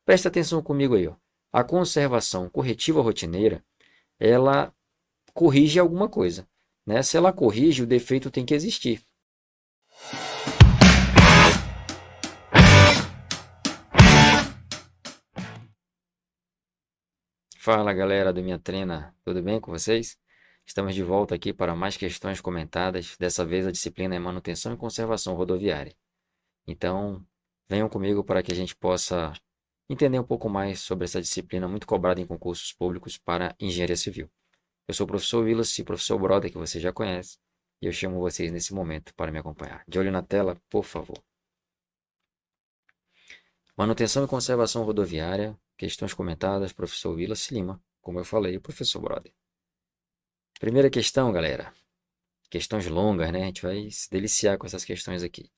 Presta atenção comigo aí, ó. A conservação corretiva rotineira, ela corrige alguma coisa, né? Se ela corrige, o defeito tem que existir. Fala galera do Minha Treina, tudo bem com vocês? Estamos de volta aqui para mais questões comentadas. Dessa vez a disciplina é manutenção e conservação rodoviária. Então, venham comigo para que a gente possa entender um pouco mais sobre essa disciplina muito cobrada em concursos públicos para engenharia civil. Eu sou o professor Willis, professor Brother, que você já conhece, e eu chamo vocês nesse momento para me acompanhar. De olho na tela, por favor. Manutenção e conservação rodoviária, questões comentadas, professor Willis Lima, como eu falei, professor Brother. Primeira questão, galera. Questões longas, né? A gente vai se deliciar com essas questões aqui.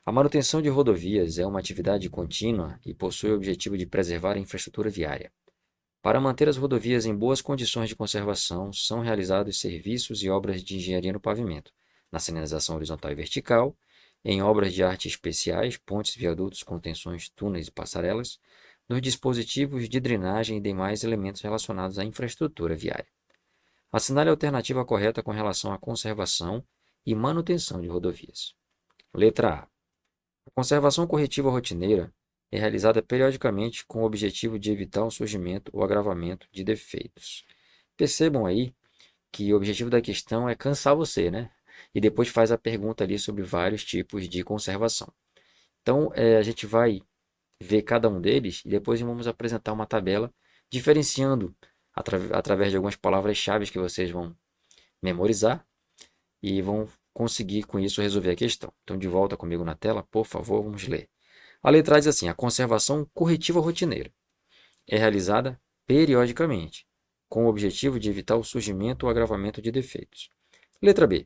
A manutenção de rodovias é uma atividade contínua e possui o objetivo de preservar a infraestrutura viária. Para manter as rodovias em boas condições de conservação, são realizados serviços e obras de engenharia no pavimento, na sinalização horizontal e vertical, em obras de arte especiais, pontes, viadutos, contenções, túneis e passarelas, nos dispositivos de drenagem e demais elementos relacionados à infraestrutura viária. Assinale a alternativa correta com relação à conservação e manutenção de rodovias. Letra A. A conservação corretiva rotineira é realizada periodicamente com o objetivo de evitar o surgimento ou agravamento de defeitos. Percebam aí que o objetivo da questão é cansar você, né? E depois faz a pergunta ali sobre vários tipos de conservação. Então, a gente vai ver cada um deles e depois vamos apresentar uma tabela diferenciando através de algumas palavras-chave que vocês vão memorizar e vão conseguir com isso resolver a questão. Então, de volta comigo na tela, por favor, vamos ler. A letra diz assim: a conservação corretiva rotineira é realizada periodicamente, com o objetivo de evitar o surgimento ou agravamento de defeitos. Letra B.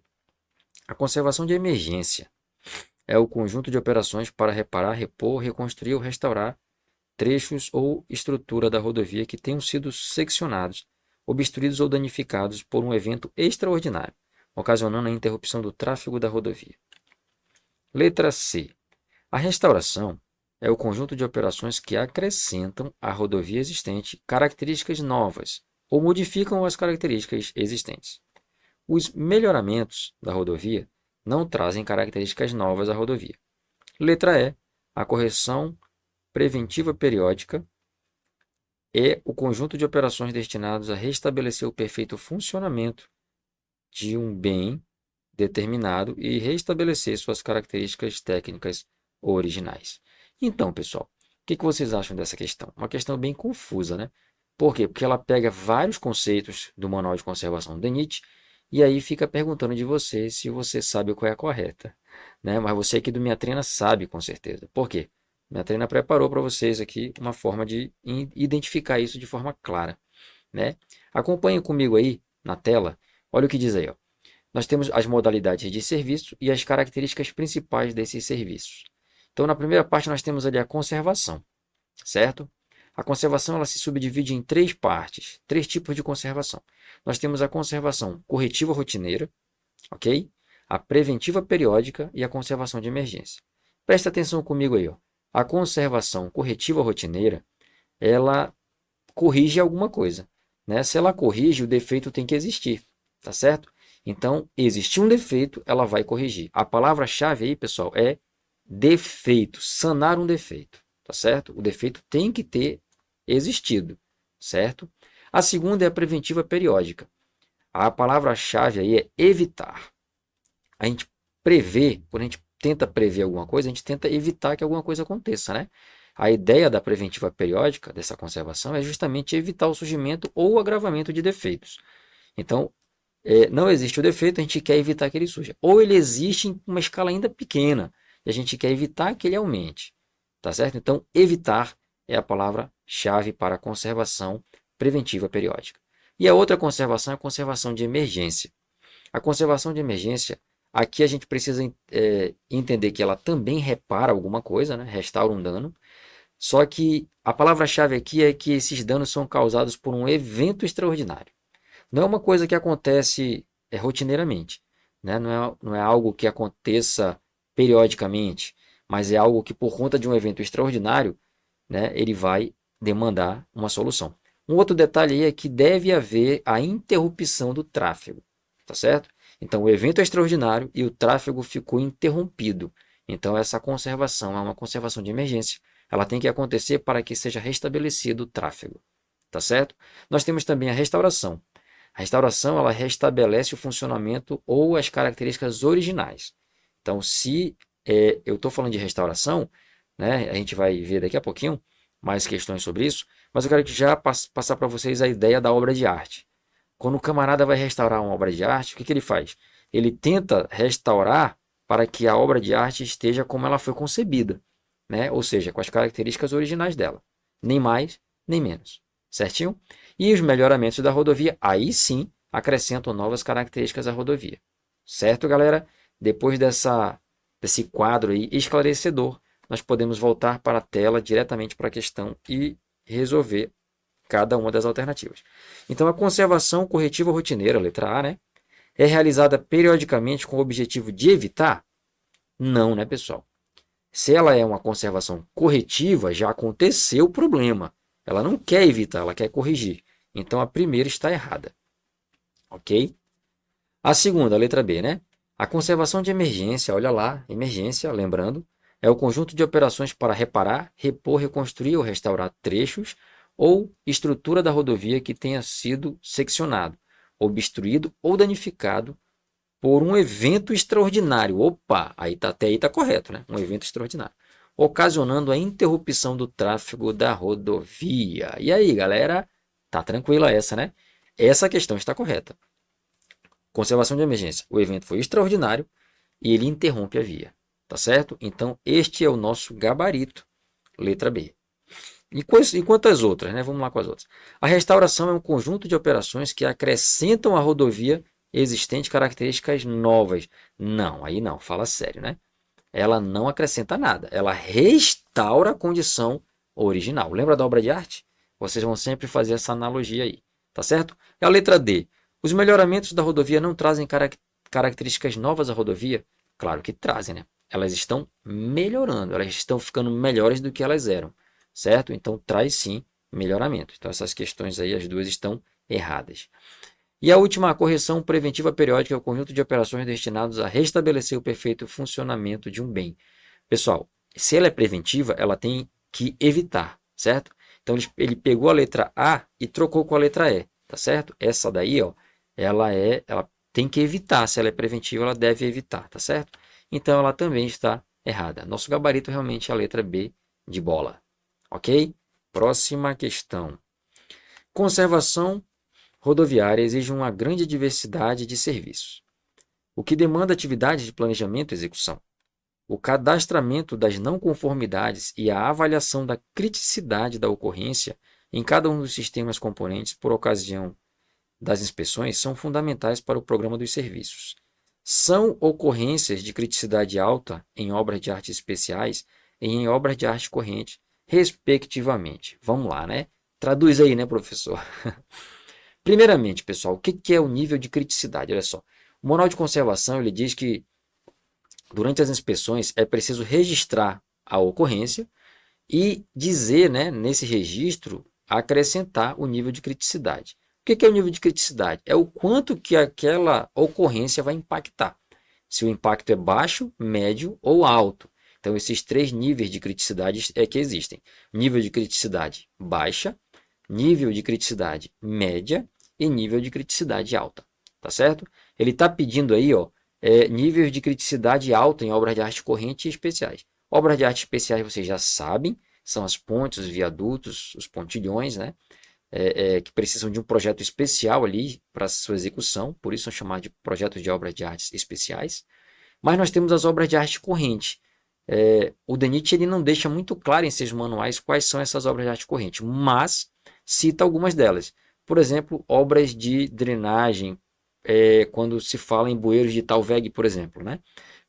A conservação de emergência é o conjunto de operações para reparar, repor, reconstruir ou restaurar trechos ou estrutura da rodovia que tenham sido seccionados, obstruídos ou danificados por um evento extraordinário, ocasionando a interrupção do tráfego da rodovia. Letra C. A restauração é o conjunto de operações que acrescentam à rodovia existente características novas ou modificam as características existentes. Os melhoramentos da rodovia não trazem características novas à rodovia. Letra E. A correção preventiva periódica é o conjunto de operações destinadas a restabelecer o perfeito funcionamento de um bem determinado e restabelecer suas características técnicas originais. Então, pessoal, o que vocês acham dessa questão? Uma questão bem confusa, né? Por quê? Porque ela pega vários conceitos do Manual de Conservação do DENIT e aí fica perguntando de você se você sabe qual é a correta, né? Mas você aqui do Minha Treina sabe com certeza. Por quê? Minha Treina preparou para vocês aqui uma forma de identificar isso de forma clara, né? Acompanhe comigo aí na tela. Olha o que diz aí, ó. Nós temos as modalidades de serviço e as características principais desses serviços. Então, na primeira parte, nós temos ali a conservação, certo? A conservação ela se subdivide em três partes, três tipos de conservação. Nós temos a conservação corretiva rotineira, ok? A preventiva periódica e a conservação de emergência. Presta atenção comigo aí, ó. A conservação corretiva rotineira, ela corrige alguma coisa, né? Se ela corrige, o defeito tem que existir, tá certo? Então, existir um defeito, ela vai corrigir. A palavra-chave aí, pessoal, é defeito, sanar um defeito, tá certo? O defeito tem que ter existido, certo? A segunda é a preventiva periódica. A palavra-chave aí é evitar. A gente prevê, quando a gente tenta prever alguma coisa, a gente tenta evitar que alguma coisa aconteça, né? A ideia da preventiva periódica, dessa conservação, é justamente evitar o surgimento ou o agravamento de defeitos. Então, não existe o defeito, a gente quer evitar que ele surja. Ou ele existe em uma escala ainda pequena, e a gente quer evitar que ele aumente. Tá certo? Então, evitar é a palavra-chave para a conservação preventiva periódica. E a outra conservação é a conservação de emergência. A conservação de emergência, aqui a gente precisa entender que ela também repara alguma coisa, né? Restaura um dano. Só que a palavra-chave aqui é que esses danos são causados por um evento extraordinário. Não é uma coisa que acontece rotineiramente, né? Não é algo que aconteça periodicamente, mas é algo que por conta de um evento extraordinário, né, ele vai demandar uma solução. Um outro detalhe aí é que deve haver a interrupção do tráfego, tá certo? Então, o evento é extraordinário e o tráfego ficou interrompido. Então, essa conservação é uma conservação de emergência. Ela tem que acontecer para que seja restabelecido o tráfego, tá certo? Nós temos também a restauração. A restauração, ela restabelece o funcionamento ou as características originais. Então, se eu estou falando de restauração, né, a gente vai ver daqui a pouquinho mais questões sobre isso, mas eu quero que já passar para vocês a ideia da obra de arte. Quando o camarada vai restaurar uma obra de arte, o que ele faz? Ele tenta restaurar para que a obra de arte esteja como ela foi concebida, né? Ou seja, com as características originais dela, nem mais, nem menos, certinho? E os melhoramentos da rodovia, aí sim, acrescentam novas características à rodovia, certo, galera? Depois desse quadro aí esclarecedor, nós podemos voltar para a tela diretamente para a questão e resolver cada uma das alternativas. Então, a conservação corretiva rotineira, letra A, né, é realizada periodicamente com o objetivo de evitar? Não, né, pessoal? Se ela é uma conservação corretiva, já aconteceu o problema. Ela não quer evitar, ela quer corrigir. Então, a primeira está errada. Ok? A segunda, a letra B, né? A conservação de emergência, olha lá, emergência, lembrando, é o conjunto de operações para reparar, repor, reconstruir ou restaurar trechos ou estrutura da rodovia que tenha sido seccionado, obstruído ou danificado por um evento extraordinário. Opa, até aí está correto, né? Um evento extraordinário. Ocasionando a interrupção do tráfego da rodovia. E aí, galera? Tá tranquila essa, né? Essa questão está correta. Conservação de emergência. O evento foi extraordinário e ele interrompe a via. Tá certo? Então, este é o nosso gabarito. Letra B. E quanto às outras, né? Vamos lá com as outras. A restauração é um conjunto de operações que acrescentam à rodovia existente características novas. Não, aí não, fala sério, né? Ela não acrescenta nada. Ela restaura a condição original. Lembra da obra de arte? Vocês vão sempre fazer essa analogia aí. Tá certo? E a letra D. Os melhoramentos da rodovia não trazem características novas à rodovia? Claro que trazem, né? Elas estão melhorando, elas estão ficando melhores do que elas eram, certo? Então traz sim melhoramento. Então essas questões aí, as duas estão erradas. E a última, a correção preventiva periódica é o conjunto de operações destinadas a restabelecer o perfeito funcionamento de um bem. Pessoal, se ela é preventiva, ela tem que evitar, certo? Então ele pegou a letra A e trocou com a letra E, tá certo? Essa daí, ó, ela tem que evitar. Se ela é preventiva, ela deve evitar, tá certo? Então ela também está errada. Nosso gabarito realmente é a letra B de bola. Ok? Próxima questão. Conservação rodoviária exige uma grande diversidade de serviços, o que demanda atividades de planejamento e execução. O cadastramento das não conformidades e a avaliação da criticidade da ocorrência em cada um dos sistemas componentes por ocasião das inspeções são fundamentais para o programa dos serviços. São ocorrências de criticidade alta em obras de artes especiais e em obras de arte corrente, respectivamente. Vamos lá, né? Traduz aí, né, professor? Primeiramente, pessoal, o que é o nível de criticidade? Olha só, o Manual de Conservação ele diz que durante as inspeções é preciso registrar a ocorrência e dizer, né, nesse registro, acrescentar o nível de criticidade. O que é o nível de criticidade? É o quanto que aquela ocorrência vai impactar. Se o impacto é baixo, médio ou alto. Então, esses três níveis de criticidade é que existem. Nível de criticidade baixa, nível de criticidade média e nível de criticidade alta. Tá certo? Ele está pedindo aí, ó, níveis de criticidade alta em obras de arte corrente e especiais. Obras de arte especiais vocês já sabem, são as pontes, os viadutos, os pontilhões, né? Que precisam de um projeto especial ali para sua execução, por isso são chamados de projetos de obras de artes especiais. Mas nós temos as obras de arte corrente. O DENIT ele não deixa muito claro em seus manuais quais são essas obras de arte corrente, mas cita algumas delas. Por exemplo, obras de drenagem, quando se fala em bueiros de Talweg, por exemplo, né?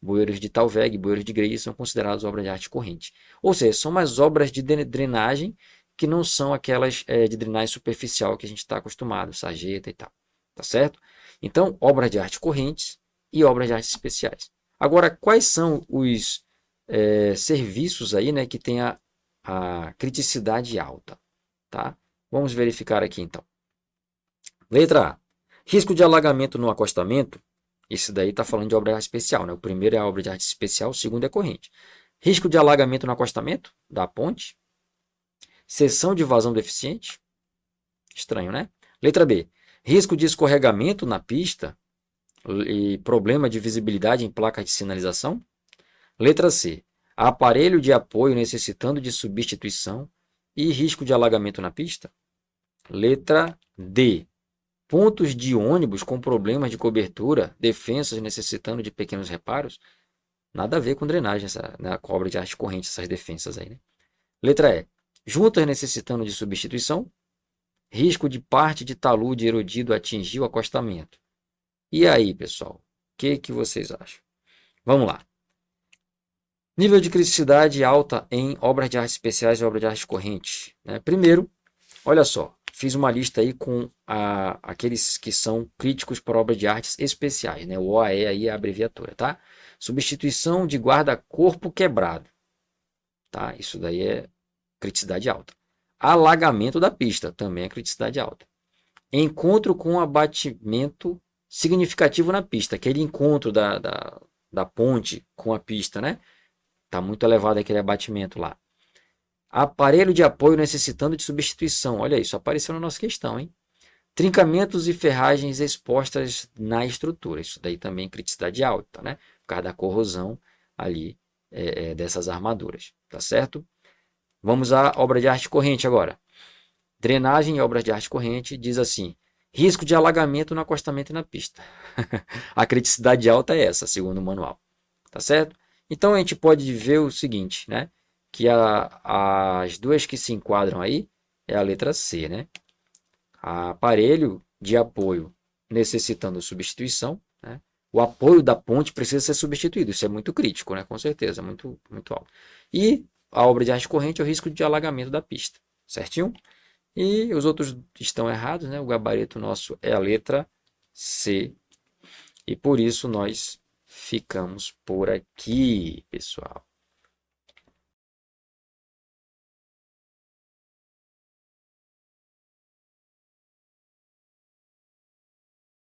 Bueiros de Talweg, bueiros de Grey são considerados obras de arte corrente. Ou seja, são mais obras de drenagem que não são aquelas de drenagem superficial que a gente está acostumado, sarjeta e tal, tá certo? Então, obras de arte correntes e obras de arte especiais. Agora, quais são os serviços aí, né, que tem a criticidade alta? tá? Vamos verificar aqui então. Letra A. Risco de alagamento no acostamento. Esse daí está falando de obra de arte especial, né? O primeiro é a obra de arte especial, o segundo é corrente. Risco de alagamento no acostamento da ponte. Seção de vazão deficiente. Estranho, né? Letra B. Risco de escorregamento na pista e problema de visibilidade em placas de sinalização. Letra C. Aparelho de apoio necessitando de substituição e risco de alagamento na pista. Letra D. Pontos de ônibus com problemas de cobertura, defensas necessitando de pequenos reparos. Nada a ver com drenagem, com a obra de arte corrente, essas defensas aí, né? Letra E. Juntas necessitando de substituição. Risco de parte de talude erodido atingir o acostamento. E aí, pessoal? O que vocês acham? Vamos lá. Nível de criticidade alta em obras de arte especiais e obras de arte corrente, né? Primeiro, olha só. Fiz uma lista aí com aqueles que são críticos para obras de artes especiais, né? O OAE aí é a abreviatura, tá? Substituição de guarda-corpo quebrado, tá? Isso daí é criticidade alta. Alagamento da pista, também é criticidade alta. Encontro com abatimento significativo na pista, aquele encontro da ponte com a pista, né? Tá muito elevado aquele abatimento lá. Aparelho de apoio necessitando de substituição. Olha isso, apareceu na nossa questão, hein? Trincamentos e ferragens expostas na estrutura. Isso daí também é criticidade alta, né? Por causa da corrosão ali dessas armaduras, tá certo? Vamos à obra de arte corrente agora. Drenagem e obras de arte corrente diz assim: risco de alagamento no acostamento e na pista. A criticidade alta é essa, segundo o manual, tá certo? Então a gente pode ver o seguinte, né? Que as duas que se enquadram aí é a letra C, né? Aparelho de apoio necessitando substituição, né? O apoio da ponte precisa ser substituído, isso é muito crítico, né? Com certeza, muito alto. E a obra de arte corrente é o risco de alagamento da pista, certinho? E os outros estão errados, né? O gabarito nosso é a letra C. E por isso nós ficamos por aqui, pessoal.